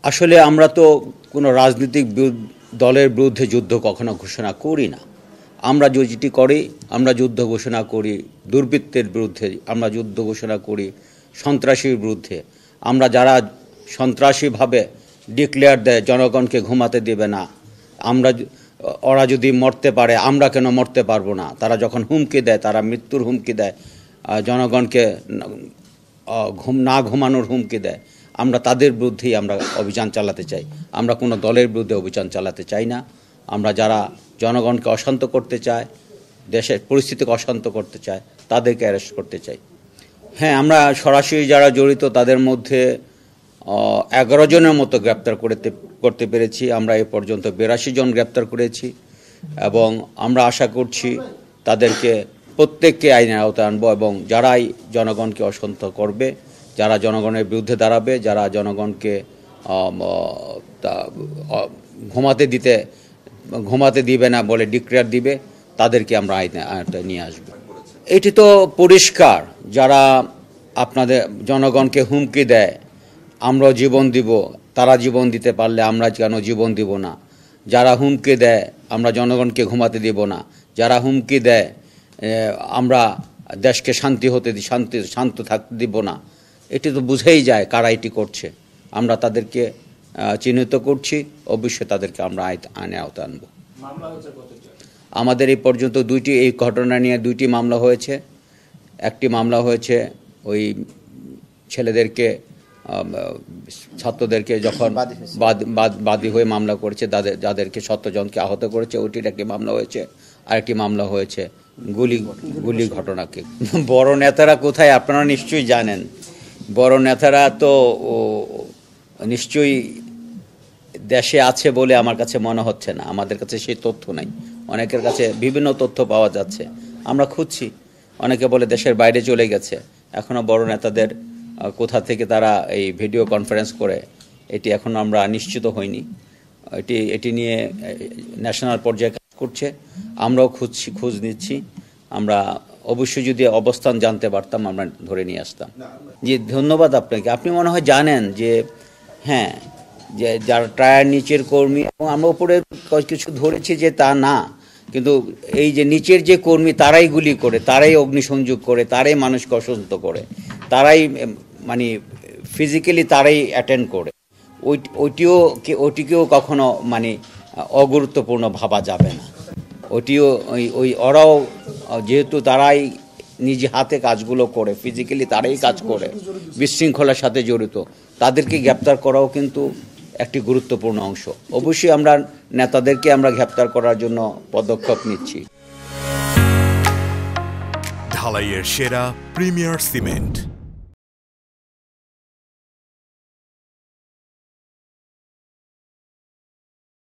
আসলে আমরা তো কোনো রাজনৈতিক দলের বিরুদ্ধে যুদ্ধ কখনো ঘোষণা করি না। আমরা যেটি করি, আমরা যুদ্ধ ঘোষণা করি দুর্বৃত্তের বিরুদ্ধে, আমরা যুদ্ধ ঘোষণা করি সন্ত্রাসীর বিরুদ্ধে। আমরা যারা সন্ত্রাসীভাবে ডিক্লেয়ার দেয় জনগণকে ঘুমাতে দেবে না, ওরা যদি মরতে পারে আমরা কেন মরতে পারবো না, তারা যখন হুমকি দেয়, তারা মৃত্যুর হুমকি দেয়, জনগণকে না ঘুমানোর হুমকি দেয়, আমরা তাদের বিরুদ্ধেই আমরা অভিযান চালাতে চাই। আমরা কোনো দলের বিরুদ্ধে অভিযান চালাতে চাই না। আমরা যারা জনগণকে অশান্ত করতে চায়, দেশের পরিস্থিতিকে অশান্ত করতে চায়, তাদেরকে অ্যারেস্ট করতে চাই। হ্যাঁ, আমরা সরাসরি যারা জড়িত তাদের মধ্যে 11 জনের মতো গ্রেপ্তার করতে পেরেছি। আমরা এ পর্যন্ত 82 জন গ্রেপ্তার করেছি এবং আমরা আশা করছি তাদেরকে প্রত্যেককে আইনের আওতায় আনবো এবং যারাই জনগণকে অশান্ত করবে, যারা জনগণের বিরুদ্ধে দাঁড়াবে, যারা জনগণকে ঘুমাতে দিবে না বলে ডিক্লেয়ার দিবে, তাদেরকে আমরা আইনে নিয়ে আসব। এটি তো পরিষ্কার, যারা আপনাদের জনগণকে হুমকি দেয় আমরাও জীবন দিব, তারা জীবন দিতে পারলে আমরা কেন জীবন দিব না। যারা হুমকি দেয় আমরা জনগণকে ঘুমাতে দিব না, যারা হুমকি দেয় আমরা দেশকে শান্ত থাকতে দিব না, এটি তো বুঝেই যায় কারা এটি করছে। আমরা তাদেরকে চিহ্নিত করছি, অবশ্যই তাদেরকে আমরা আইনের আওতায় আনব। আমাদের এই পর্যন্ত এই ঘটনা নিয়ে 2টি মামলা হয়েছে। একটি মামলা হয়েছে ওই ছেলেদেরকে, ছাত্রদেরকে যখন বাদী হয়ে মামলা করেছে, যাদেরকে 17 জনকে আহত করেছে, ওইটির একটি মামলা হয়েছে। আরেকটি মামলা হয়েছে গুলি ঘটনাকে। বড় নেতারা কোথায় আপনারা নিশ্চয়ই জানেন। বড় নেতারা তো নিশ্চয়ই দেশে আছে বলে আমার কাছে মনে হচ্ছে না। আমাদের কাছে সেই তথ্য নাই। অনেকের কাছে বিভিন্ন তথ্য পাওয়া যাচ্ছে, আমরা খুঁজছি। অনেকে বলে দেশের বাইরে চলে গেছে। এখনও বড় নেতাদের কোথা থেকে তারা এই ভিডিও কনফারেন্স করে, এটি এখন আমরা নিশ্চিত হইনি। এটি নিয়ে ন্যাশনাল পর্যায়ে কাজ করছে, আমরাও খোঁজ নিচ্ছি। আমরা অবশ্যই যদি অবস্থান জানতে পারতাম আমরা ধরে নিয়ে আসতাম। জি, ধন্যবাদ আপনাকে। আপনি মনে হয় জানেন যে হ্যাঁ, যে যারা টায়ার নিচের কর্মী, এবং আমরা উপরে কিছু ধরেছি যে তা না, কিন্তু এই যে নিচের যে কর্মী তারাই গুলি করে, তারাই অগ্নিসংযোগ করে, তারাই মানুষকে অসুস্থ করে, তারাই মানে ফিজিক্যালি তারাই অ্যাটেন্ড করে, ওইটিকেও কখনো মানে অগুরুত্বপূর্ণ ভাবা যাবে না। ওরাও যেহেতু তারাই নিজে হাতে কাজগুলো করে, ফিজিক্যালি তারাই কাজ করে, বিশৃঙ্খলার সাথে জড়িত, তাদেরকে গ্রেপ্তার করাও কিন্তু একটি গুরুত্বপূর্ণ অংশ। অবশ্যই আমরা নেতাদেরকে আমরা গ্রেপ্তার করার জন্য পদক্ষেপ নিচ্ছি। ঢালাইয়ের সেরা প্রিমিয়ার সিমেন্ট।